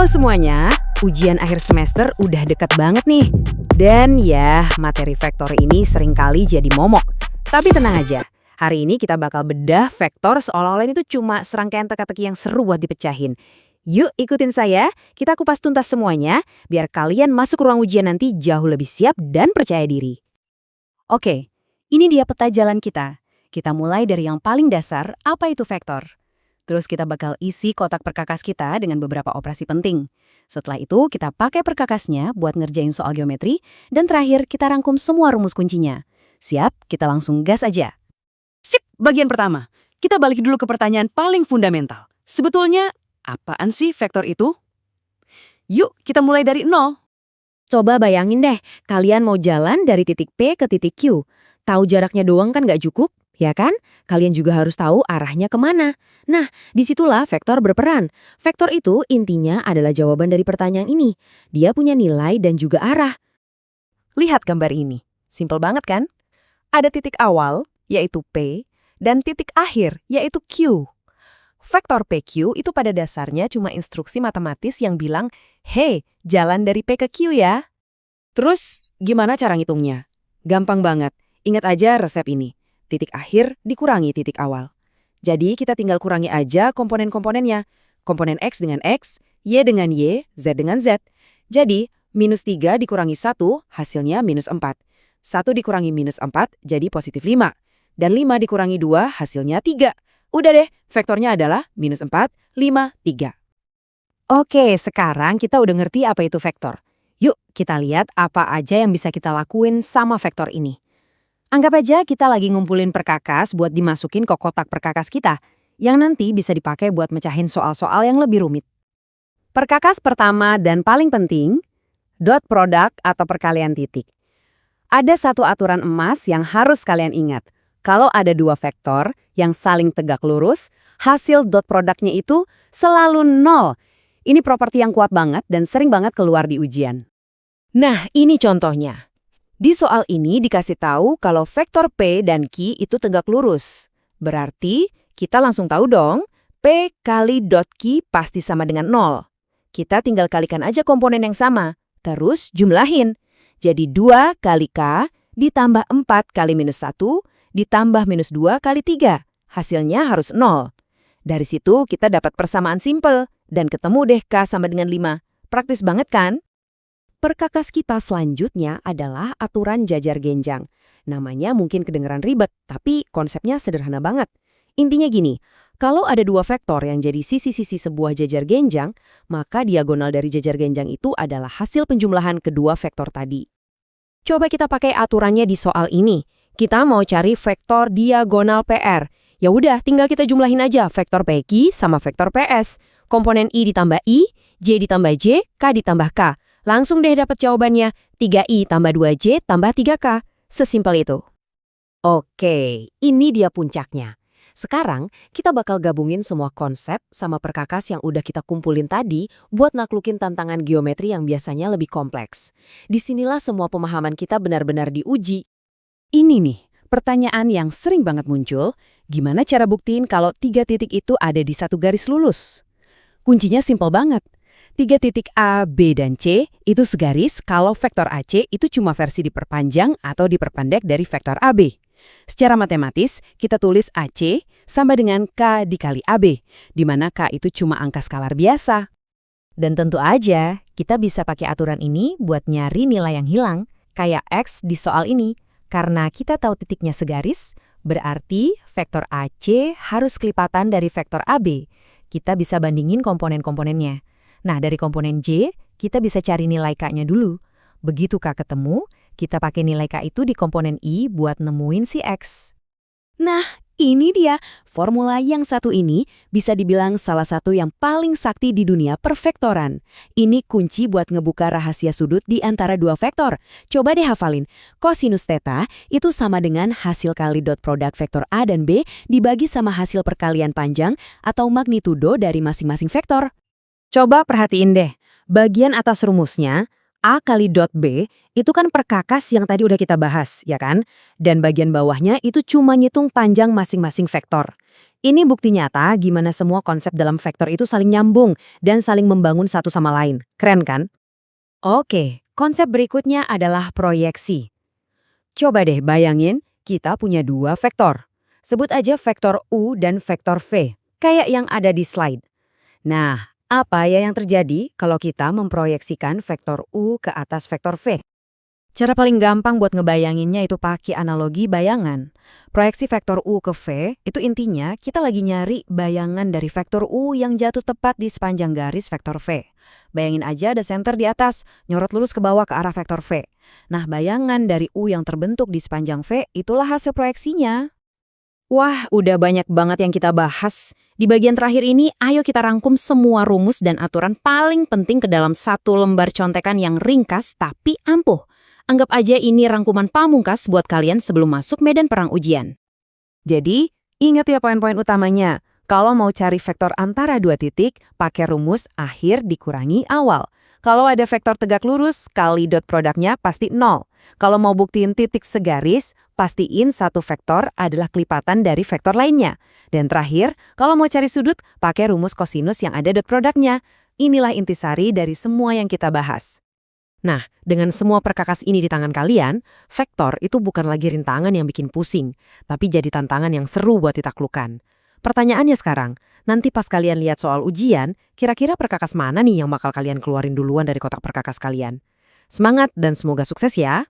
Halo semuanya, ujian akhir semester udah dekat banget nih. Dan ya, materi vektor ini seringkali jadi momok. Tapi tenang aja, hari ini kita bakal bedah vektor seolah-olah ini tuh cuma serangkaian teka-teki yang seru buat dipecahin. Yuk ikutin saya, kita kupas tuntas semuanya, biar kalian masuk ruang ujian nanti jauh lebih siap dan percaya diri. Oke, ini dia peta jalan kita. Kita mulai dari yang paling dasar, apa itu vektor? Terus kita bakal isi kotak perkakas kita dengan beberapa operasi penting. Setelah itu kita pakai perkakasnya buat ngerjain soal geometri, dan terakhir kita rangkum semua rumus kuncinya. Siap? Kita langsung gas aja. Sip, bagian pertama. Kita balik dulu ke pertanyaan paling fundamental. Sebetulnya, apaan sih vektor itu? Yuk, kita mulai dari nol. Coba bayangin deh, kalian mau jalan dari titik P ke titik Q. Tahu jaraknya doang kan nggak cukup? Ya kan? Kalian juga harus tahu arahnya kemana. Nah, disitulah vektor berperan. Vektor itu intinya adalah jawaban dari pertanyaan ini. Dia punya nilai dan juga arah. Lihat gambar ini. Simpel banget kan? Ada titik awal, yaitu P, dan titik akhir, yaitu Q. Vektor PQ itu pada dasarnya cuma instruksi matematis yang bilang, "Hey, jalan dari P ke Q ya." Terus, gimana cara ngitungnya? Gampang banget. Ingat aja resep ini. Titik akhir dikurangi titik awal. Jadi kita tinggal kurangi aja komponen-komponennya. Komponen X dengan X, Y dengan Y, Z dengan Z. Jadi, minus 3 dikurangi 1, hasilnya minus 4. 1 dikurangi minus 4, jadi positif 5. Dan 5 dikurangi 2, hasilnya 3. Udah deh, vektornya adalah minus 4, 5, 3. Oke, sekarang kita udah ngerti apa itu vektor. Yuk, kita lihat apa aja yang bisa kita lakuin sama vektor ini. Anggap aja kita lagi ngumpulin perkakas buat dimasukin ke kotak perkakas kita, yang nanti bisa dipakai buat mecahin soal-soal yang lebih rumit. Perkakas pertama dan paling penting, dot product atau perkalian titik. Ada satu aturan emas yang harus kalian ingat. Kalau ada dua vektor yang saling tegak lurus, hasil dot produknya itu selalu 0. Ini properti yang kuat banget dan sering banget keluar di ujian. Nah, ini contohnya. Di soal ini dikasih tahu kalau vektor P dan Q itu tegak lurus. Berarti kita langsung tahu dong, P kali dot Q pasti sama dengan 0. Kita tinggal kalikan aja komponen yang sama, terus jumlahin. Jadi 2 kali K ditambah 4 kali minus 1 ditambah minus 2 kali 3. Hasilnya harus 0. Dari situ kita dapat persamaan simpel dan ketemu deh K sama dengan 5. Praktis banget kan? Perkakas kita selanjutnya adalah aturan jajar genjang. Namanya mungkin kedengeran ribet, tapi konsepnya sederhana banget. Intinya gini, kalau ada dua vektor yang jadi sisi-sisi sebuah jajar genjang, maka diagonal dari jajar genjang itu adalah hasil penjumlahan kedua vektor tadi. Coba kita pakai aturannya di soal ini. Kita mau cari vektor diagonal PR. Ya udah, tinggal kita jumlahin aja vektor PQ sama vektor PS. Komponen I ditambah I, J ditambah J, K ditambah K. Langsung deh dapat jawabannya, 3i tambah 2j tambah 3k. Sesimpel itu. Oke, ini dia puncaknya. Sekarang, kita bakal gabungin semua konsep sama perkakas yang udah kita kumpulin tadi buat naklukin tantangan geometri yang biasanya lebih kompleks. Disinilah semua pemahaman kita benar-benar diuji. Ini nih, pertanyaan yang sering banget muncul, gimana cara buktiin kalau 3 titik itu ada di satu garis lurus? Kuncinya simpel banget. 3 titik A, B, dan C itu segaris kalau vektor AC itu cuma versi diperpanjang atau diperpendek dari vektor AB. Secara matematis, kita tulis AC sama dengan K dikali AB, di mana K itu cuma angka skalar biasa. Dan tentu aja, kita bisa pakai aturan ini buat nyari nilai yang hilang, kayak X di soal ini. Karena kita tahu titiknya segaris, berarti vektor AC harus kelipatan dari vektor AB. Kita bisa bandingin komponen-komponennya. Nah, dari komponen J, kita bisa cari nilai K-nya dulu. Begitu K ketemu, kita pakai nilai K itu di komponen I buat nemuin si X. Nah, ini dia. Formula yang satu ini bisa dibilang salah satu yang paling sakti di dunia perfektoran. Ini kunci buat ngebuka rahasia sudut di antara dua vektor. Coba deh hafalin. Kosinus theta itu sama dengan hasil kali dot produk vektor A dan B dibagi sama hasil perkalian panjang atau magnitudo dari masing-masing vektor. Coba perhatiin deh, bagian atas rumusnya, A kali dot B itu kan perkakas yang tadi udah kita bahas, ya kan? Dan bagian bawahnya itu cuma ngitung panjang masing-masing vektor. Ini bukti nyata gimana semua konsep dalam vektor itu saling nyambung dan saling membangun satu sama lain. Keren kan? Oke, konsep berikutnya adalah proyeksi. Coba deh bayangin, kita punya dua vektor. Sebut aja vektor U dan vektor V, kayak yang ada di slide. Nah, apa ya yang terjadi kalau kita memproyeksikan vektor U ke atas vektor V? Cara paling gampang buat ngebayanginnya itu pakai analogi bayangan. Proyeksi vektor U ke V itu intinya kita lagi nyari bayangan dari vektor U yang jatuh tepat di sepanjang garis vektor V. Bayangin aja ada senter di atas, nyorot lurus ke bawah ke arah vektor V. Nah, bayangan dari U yang terbentuk di sepanjang V itulah hasil proyeksinya. Wah, udah banyak banget yang kita bahas. Di bagian terakhir ini, ayo kita rangkum semua rumus dan aturan paling penting ke dalam satu lembar contekan yang ringkas tapi ampuh. Anggap aja ini rangkuman pamungkas buat kalian sebelum masuk medan perang ujian. Jadi, ingat ya poin-poin utamanya. Kalau mau cari vektor antara dua titik, pakai rumus akhir dikurangi awal. Kalau ada vektor tegak lurus, kali dot produknya pasti 0. Kalau mau buktiin titik segaris, pastiin satu vektor adalah kelipatan dari vektor lainnya. Dan terakhir, kalau mau cari sudut, pakai rumus kosinus yang ada dot produknya. Inilah intisari dari semua yang kita bahas. Nah, dengan semua perkakas ini di tangan kalian, vektor itu bukan lagi rintangan yang bikin pusing, tapi jadi tantangan yang seru buat ditaklukkan. Pertanyaannya sekarang, nanti pas kalian lihat soal ujian, kira-kira perkakas mana nih yang bakal kalian keluarin duluan dari kotak perkakas kalian? Semangat dan semoga sukses ya!